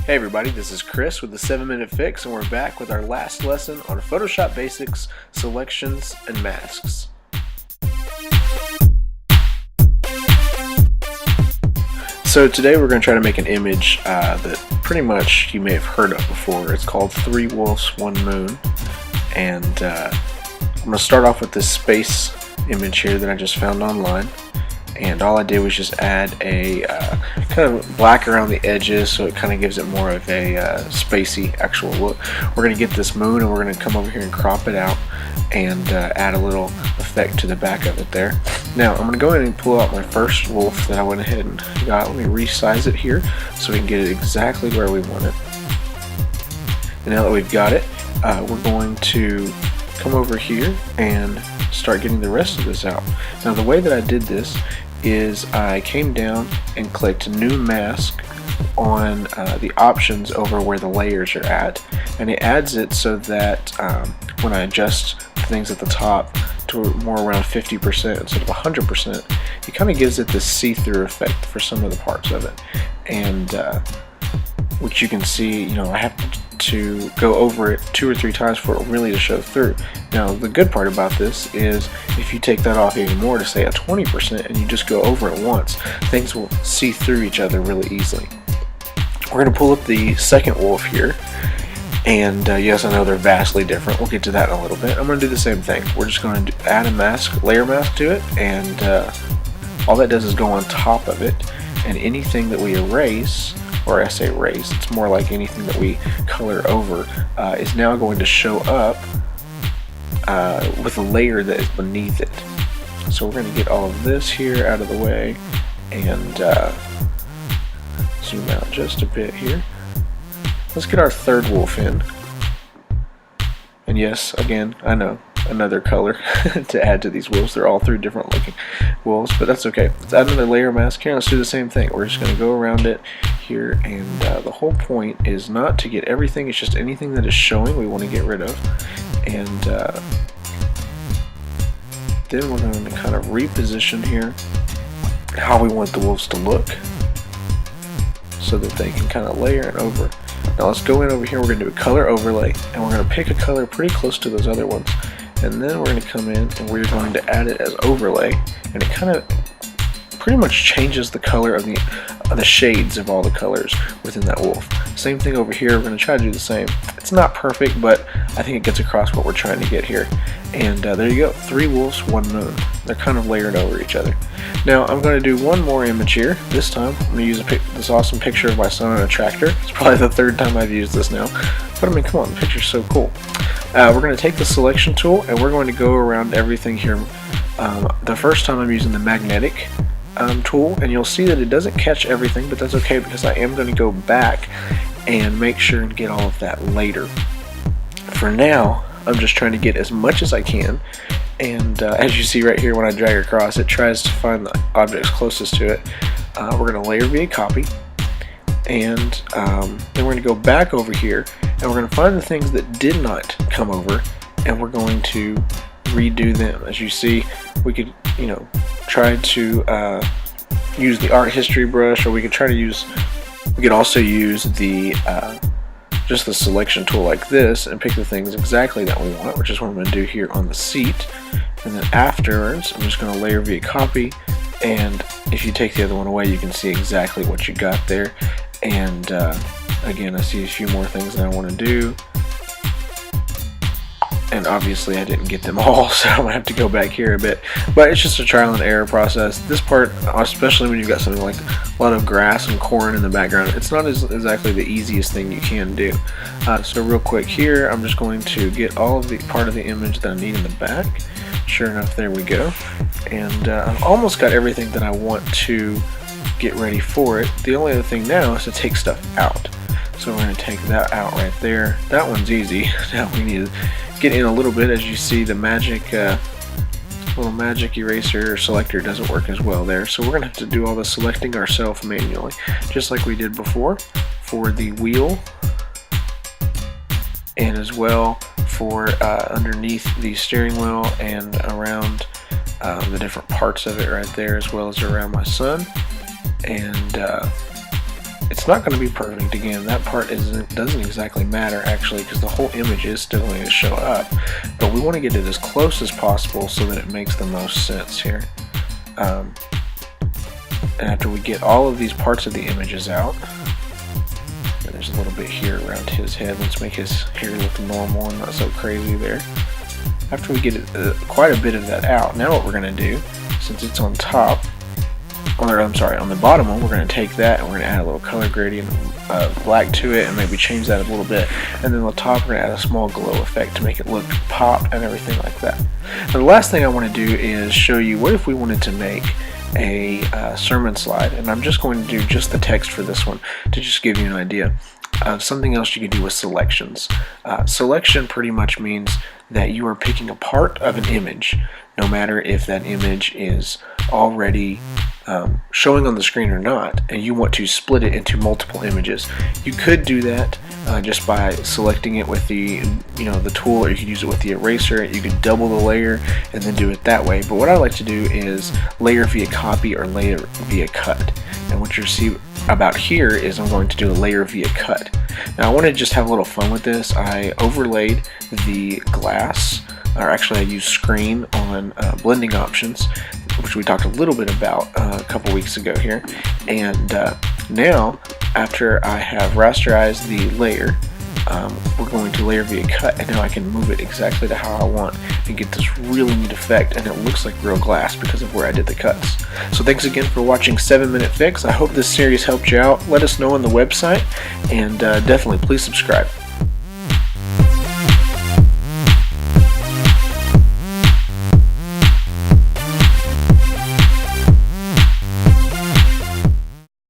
Hey everybody, this is Chris with the 7-Minute Fix, and we're back with our last lesson on Photoshop Basics, Selections, and Masks. So today we're going to try to make an image that pretty much you may have heard of before. It's called 3 Wolves, 1 Moon, and I'm going to start off with this space image here that I just found online. And all I did was just add a kind of black around the edges, so it kind of gives it more of a spacey actual look. We're going to get this moon, and we're going to come over here and crop it out and add a little effect to the back of it there. Now I'm going to go ahead and pull out my first wolf that I went ahead and got. Let me resize it here so we can get it exactly where we want it. And now that we've got it, we're going to come over here and start getting the rest of this out. Now the way that I did this is I came down and clicked New Mask on the options over where the layers are at, and it adds it so that when I adjust things at the top to more around 50% instead of 100%, it kind of gives it this see-through effect for some of the parts of it. And which you can see, I have to go over it 2 or 3 times for it really to show through. Now the good part about this is if you take that off even more to say a 20% and you just go over it once, things will see through each other really easily. We're going to pull up the second wolf here, and yes, I know they're vastly different. We'll get to that in a little bit. I'm going to do the same thing. We're just going to add a mask, layer mask to it, and all that does is go on top of it, and anything that we erase, or I say erase, it's more like anything that we color over, is now going to show up with a layer that is beneath it. So we're going to get all of this here out of the way and zoom out just a bit here. Let's get our third wolf in. And yes, again, I know, another color to add to these wolves. They're all 3 different looking wolves, but that's okay. Let's add another layer mask here. Let's do the same thing. We're just going to go around it here, and the whole point is not to get everything, it's just anything that is showing we want to get rid of. And then we're going to kind of reposition here how we want the wolves to look so that they can kind of layer it over. Now let's go in over here, we're going to do a color overlay, and we're going to pick a color pretty close to those other ones. And then we're going to come in and we're going to add it as overlay, and it kind of pretty much changes the color of the shades of all the colors within that wolf. Same thing over here, we're going to try to do the same. It's not perfect, but I think it gets across what we're trying to get here. And there you go, 3 wolves, 1 moon. They're kind of layered over each other. Now I'm going to do one more image here. This time I'm going to use this awesome picture of my son on a tractor. It's probably the 3rd time I've used this now, but I mean, come on, the picture's so cool. We're going to take the selection tool and we're going to go around everything here. The first time I'm using the magnetic tool, and you'll see that it doesn't catch everything, but that's okay because I am going to go back and make sure and get all of that later. For now, I'm just trying to get as much as I can, and as you see right here when I drag across, it tries to find the objects closest to it. We're going to layer via copy, and then we're going to go back over here and we're going to find the things that did not come over, and we're going to redo them. As you see, we could try to use the art history brush, or we could also use the just the selection tool like this and pick the things exactly that we want, which is what I'm going to do here on the seat. And then afterwards I'm just going to layer via copy, and if you take the other one away you can see exactly what you got there. And again, I see a few more things that I want to do, and obviously I didn't get them all, so I'm going to have to go back here a bit, but it's just a trial and error process. This part, especially when you've got something like a lot of grass and corn in the background, it's not exactly the easiest thing you can do. So real quick here, I'm just going to get all of the part of the image that I need in the back. Sure enough, there we go, and I've almost got everything that I want to get ready for it. The only other thing now is to take stuff out. So we're going to take that out right there. That one's easy. Now we need to get in a little bit. As you see, the magic little magic eraser selector doesn't work as well there. So we're going to have to do all the selecting ourselves manually, just like we did before for the wheel, and as well for underneath the steering wheel and around the different parts of it right there, as well as around my son. And It's not going to be perfect. Again, that part doesn't exactly matter actually, because the whole image is still going to show up, but we want to get it as close as possible so that it makes the most sense here. And after we get all of these parts of the images out, there's a little bit here around his head. Let's make his hair look normal and not so crazy there. After we get quite a bit of that out, now what we're going to do, since it's on top, or I'm sorry, on the bottom one, we're going to take that and we're going to add a little color gradient black to it and maybe change that a little bit. And then on the top, we're going to add a small glow effect to make it look pop and everything like that. Now, the last thing I want to do is show you what if we wanted to make a sermon slide, and I'm just going to do just the text for this one to just give you an idea. Something else you can do with selections. Selection pretty much means that you are picking a part of an image, no matter if that image is already showing on the screen or not, and you want to split it into multiple images. You could do that just by selecting it with the the tool, or you could use it with the eraser. You could double the layer and then do it that way. But what I like to do is layer via copy or layer via cut. And what you see about here is I'm going to do a layer via cut. Now I want to just have a little fun with this. I overlaid the glass, or actually I used screen on blending options, which we talked a little bit about a couple weeks ago here. And now, after I have rasterized the layer, we're going to layer via cut, and now I can move it exactly to how I want and get this really neat effect, and it looks like real glass because of where I did the cuts. So thanks again for watching 7-Minute Fix. I hope this series helped you out. Let us know on the website, and definitely please subscribe.